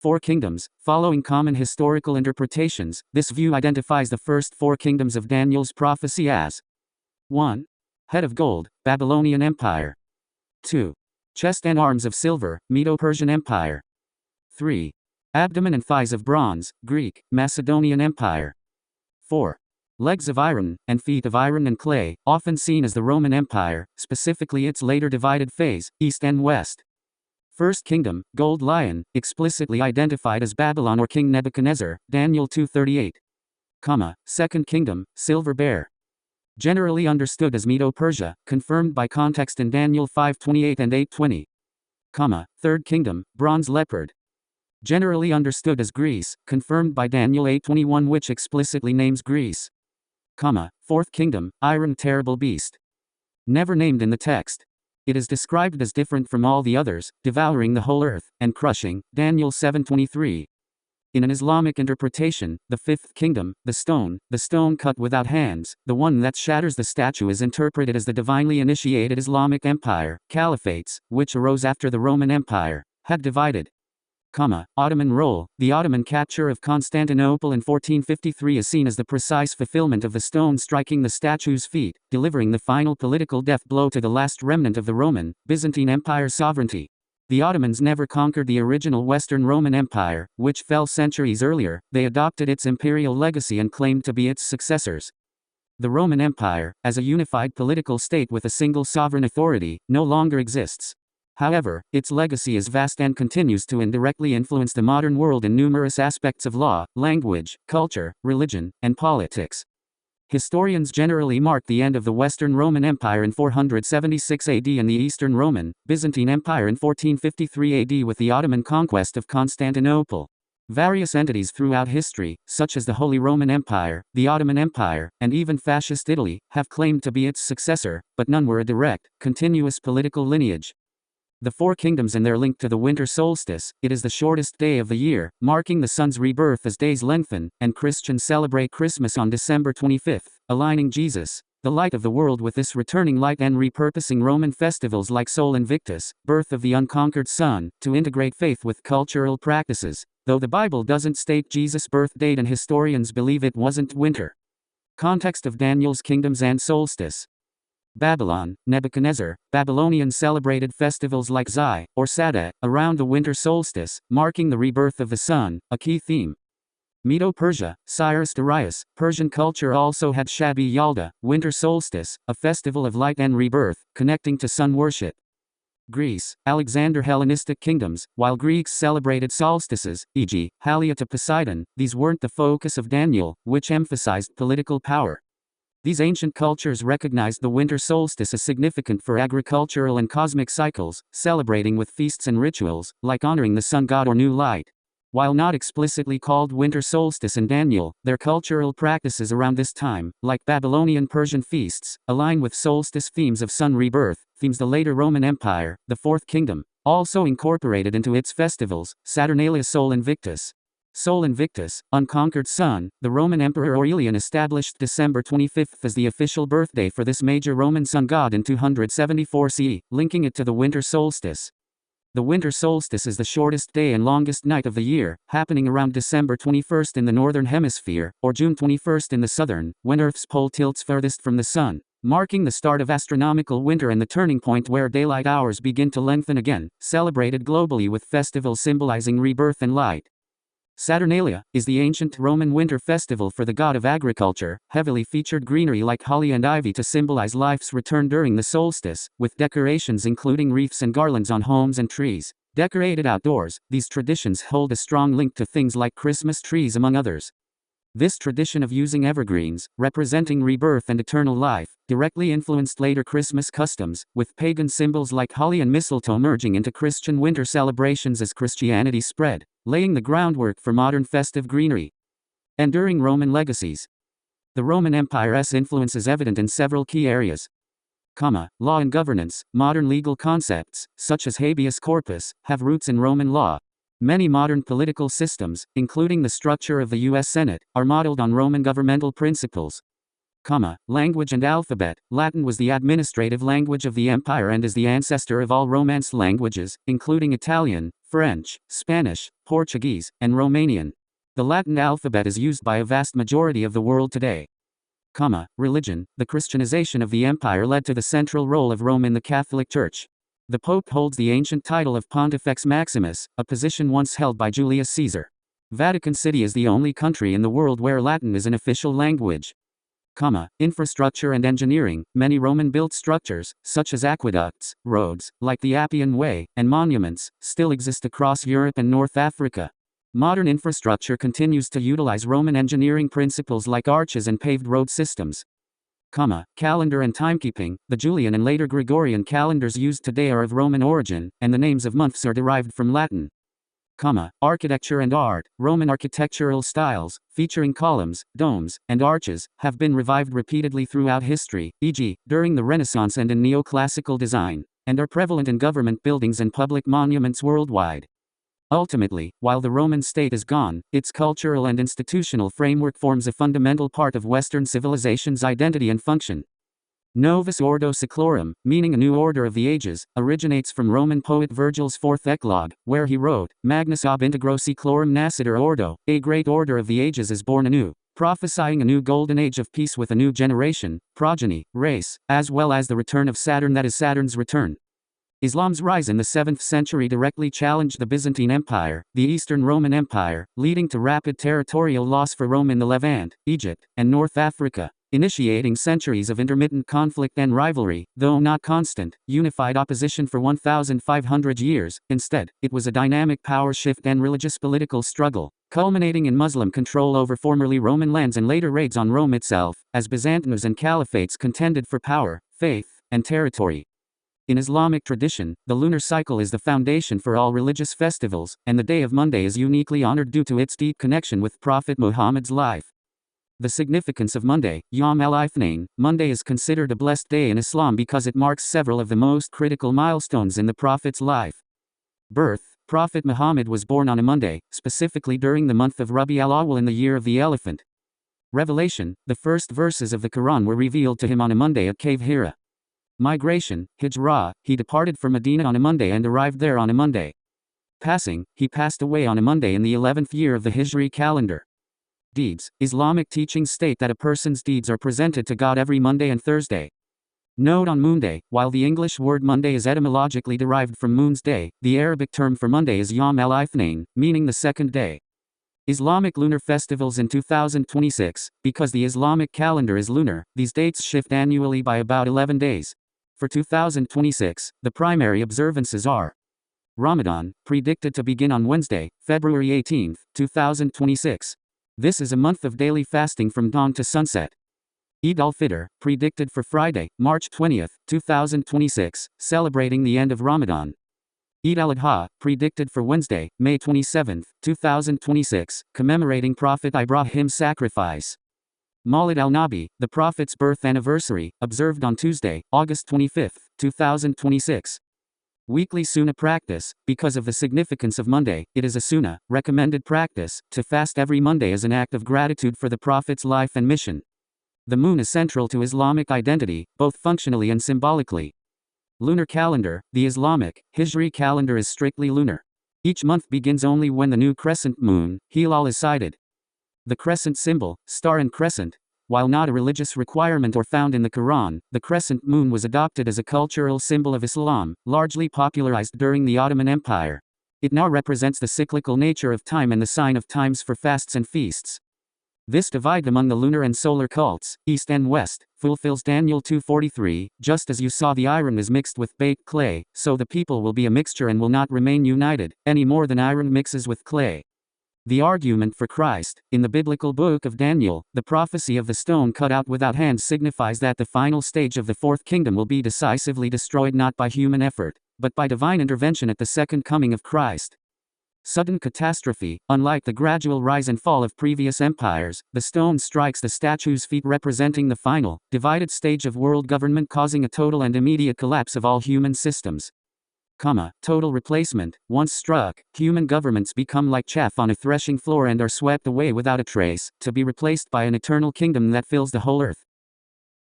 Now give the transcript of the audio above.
Four kingdoms. Following common historical interpretations, this view identifies the first four kingdoms of Daniel's prophecy as 1. Head of gold, Babylonian Empire. 2. Chest and arms of silver, Medo-Persian Empire. 3. Abdomen and thighs of bronze, Greek, Macedonian Empire. 4. Legs of iron, and feet of iron and clay, often seen as the Roman Empire, specifically its later divided phase, East and West. First kingdom, gold lion, explicitly identified as Babylon or King Nebuchadnezzar, Daniel 2:38. Second kingdom, silver bear. Generally understood as Medo-Persia, confirmed by context in Daniel 5:28 and 8:20. Third kingdom, bronze leopard. Generally understood as Greece, confirmed by Daniel 8:21, which explicitly names Greece. Fourth kingdom, iron terrible beast. Never named in the text. It is described as different from all the others, devouring the whole earth, and crushing, Daniel 7:23. In an Islamic interpretation, the fifth kingdom, the stone cut without hands, the one that shatters the statue, is interpreted as the divinely initiated Islamic empire, caliphates, which arose after the Roman Empire had divided. Ottoman role. The Ottoman capture of Constantinople in 1453 is seen as the precise fulfillment of the stone striking the statue's feet, delivering the final political death blow to the last remnant of the Roman, Byzantine Empire's sovereignty. The Ottomans never conquered the original Western Roman Empire, which fell centuries earlier. They adopted its imperial legacy and claimed to be its successors. The Roman Empire, as a unified political state with a single sovereign authority, no longer exists. However, its legacy is vast and continues to indirectly influence the modern world in numerous aspects of law, language, culture, religion, and politics. Historians generally mark the end of the Western Roman Empire in 476 AD and the Eastern Roman, Byzantine Empire in 1453 AD with the Ottoman conquest of Constantinople. Various entities throughout history, such as the Holy Roman Empire, the Ottoman Empire, and even Fascist Italy, have claimed to be its successor, but none were a direct, continuous political lineage. The four kingdoms and their link to the winter solstice. It is the shortest day of the year, marking the sun's rebirth as days lengthen, and Christians celebrate Christmas on December 25, aligning Jesus, the light of the world, with this returning light and repurposing Roman festivals like Sol Invictus, birth of the unconquered sun, to integrate faith with cultural practices. Though the Bible doesn't state Jesus' birth date and historians believe it wasn't winter. Context of Daniel's kingdoms and solstice. Babylon, Nebuchadnezzar. Babylonians celebrated festivals like Zai, or Sada, around the winter solstice, marking the rebirth of the sun, a key theme. Medo-Persia, Cyrus Darius. Persian culture also had Shabi Yalda, winter solstice, a festival of light and rebirth, connecting to sun worship. Greece, Alexander. Hellenistic kingdoms. While Greeks celebrated solstices, e.g., Halia to Poseidon, these weren't the focus of Daniel, which emphasized political power. These ancient cultures recognized the winter solstice as significant for agricultural and cosmic cycles, celebrating with feasts and rituals, like honoring the sun god or new light. While not explicitly called winter solstice in Daniel, their cultural practices around this time, like Babylonian Persian feasts, align with solstice themes of sun rebirth, themes the later Roman Empire, the Fourth Kingdom, also incorporated into its festivals. Saturnalia. Sol Invictus. Sol Invictus, unconquered sun. The Roman Emperor Aurelian established December 25 as the official birthday for this major Roman sun god in 274 CE, linking it to the winter solstice. The winter solstice is the shortest day and longest night of the year, happening around December 21 in the northern hemisphere, or June 21 in the southern, when Earth's pole tilts furthest from the sun, marking the start of astronomical winter and the turning point where daylight hours begin to lengthen again, celebrated globally with festivals symbolizing rebirth and light. Saturnalia is the ancient Roman winter festival for the god of agriculture, heavily featured greenery like holly and ivy to symbolize life's return during the solstice, with decorations including wreaths and garlands on homes and trees. Decorated outdoors, these traditions hold a strong link to things like Christmas trees among others. This tradition of using evergreens, representing rebirth and eternal life, directly influenced later Christmas customs, with pagan symbols like holly and mistletoe merging into Christian winter celebrations as Christianity spread, laying the groundwork for modern festive greenery. Enduring Roman legacies. The Roman Empire's influence is evident in several key areas. Law and governance. Modern legal concepts, such as habeas corpus, have roots in Roman law. Many modern political systems, including the structure of the U.S. Senate, are modeled on Roman governmental principles. Language and alphabet. Latin was the administrative language of the empire and is the ancestor of all Romance languages, including Italian, French, Spanish, Portuguese, and Romanian. The Latin alphabet is used by a vast majority of the world today. Religion. The Christianization of the empire led to the central role of Rome in the Catholic Church. The Pope holds the ancient title of Pontifex Maximus, a position once held by Julius Caesar. Vatican City is the only country in the world where Latin is an official language. Infrastructure and engineering. Many Roman-built structures, such as aqueducts, roads, like the Appian Way, and monuments, still exist across Europe and North Africa. Modern infrastructure continues to utilize Roman engineering principles like arches and paved road systems. Calendar and timekeeping. The Julian and later Gregorian calendars used today are of Roman origin, and the names of months are derived from Latin. Architecture and art. Roman architectural styles, featuring columns, domes, and arches, have been revived repeatedly throughout history, e.g., during the Renaissance and in neoclassical design, and are prevalent in government buildings and public monuments worldwide. Ultimately, while the Roman state is gone, its cultural and institutional framework forms a fundamental part of Western civilization's identity and function. Novus Ordo Seclorum, meaning a new order of the ages, originates from Roman poet Virgil's fourth eclogue, where he wrote, Magnus ab integro seclorum nascitur ordo, a great order of the ages is born anew, prophesying a new golden age of peace with a new generation, progeny, race, as well as the return of Saturn, that is Saturn's return. Islam's rise in the 7th century directly challenged the Byzantine Empire, the Eastern Roman Empire, leading to rapid territorial loss for Rome in the Levant, Egypt, and North Africa. Initiating centuries of intermittent conflict and rivalry, though not constant, unified opposition for 1,500 years. Instead, it was a dynamic power shift and religious political struggle, culminating in Muslim control over formerly Roman lands and later raids on Rome itself, as Byzantines and caliphates contended for power, faith, and territory. In Islamic tradition, the lunar cycle is the foundation for all religious festivals, and the day of Monday is uniquely honored due to its deep connection with Prophet Muhammad's life. The significance of Monday. Yom al-Ithnain. Monday is considered a blessed day in Islam because it marks several of the most critical milestones in the Prophet's life. Birth. Prophet Muhammad was born on a Monday, specifically during the month of Rabi al-Awwal in the year of the elephant. Revelation. The first verses of the Quran were revealed to him on a Monday at Cave Hira. Migration. Hijrah. He departed for Medina on a Monday and arrived there on a Monday. Passing. He passed away on a Monday in the 11th year of the Hijri calendar. Deeds. Islamic teachings state that a person's deeds are presented to God every Monday and Thursday. Note on Moon Day. While the English word Monday is etymologically derived from Moon's Day, the Arabic term for Monday is Yom al-Ithnain, meaning the second day. Islamic lunar festivals in 2026. Because the Islamic calendar is lunar, these dates shift annually by about 11 days. For 2026, the primary observances are Ramadan, predicted to begin on Wednesday, February 18, 2026. This is a month of daily fasting from dawn to sunset. Eid al-Fitr, predicted for Friday, March 20, 2026, celebrating the end of Ramadan. Eid al-Adha, predicted for Wednesday, May 27, 2026, commemorating Prophet Ibrahim's sacrifice. Mawlid al-Nabi, the Prophet's birth anniversary, observed on Tuesday, August 25, 2026. Weekly Sunnah practice. Because of the significance of Monday, it is a Sunnah, recommended practice, to fast every Monday as an act of gratitude for the Prophet's life and mission. The moon is central to Islamic identity, both functionally and symbolically. Lunar calendar. The Islamic, Hijri calendar is strictly lunar. Each month begins only when the new crescent moon, Hilal, is sighted. The crescent symbol, star and crescent, while not a religious requirement or found in the Quran, the crescent moon was adopted as a cultural symbol of Islam, largely popularized during the Ottoman Empire. It now represents the cyclical nature of time and the sign of times for fasts and feasts. This divide among the lunar and solar cults, East and West, fulfills Daniel 2:43, just as you saw the iron is mixed with baked clay, so the people will be a mixture and will not remain united, any more than iron mixes with clay. The argument for Christ. In the biblical book of Daniel, the prophecy of the stone cut out without hands signifies that the final stage of the fourth kingdom will be decisively destroyed not by human effort, but by divine intervention at the second coming of Christ. Sudden catastrophe. Unlike the gradual rise and fall of previous empires, the stone strikes the statue's feet, representing the final, divided stage of world government, causing a total and immediate collapse of all human systems. Total replacement. Once struck, human governments become like chaff on a threshing floor and are swept away without a trace, to be replaced by an eternal kingdom that fills the whole earth.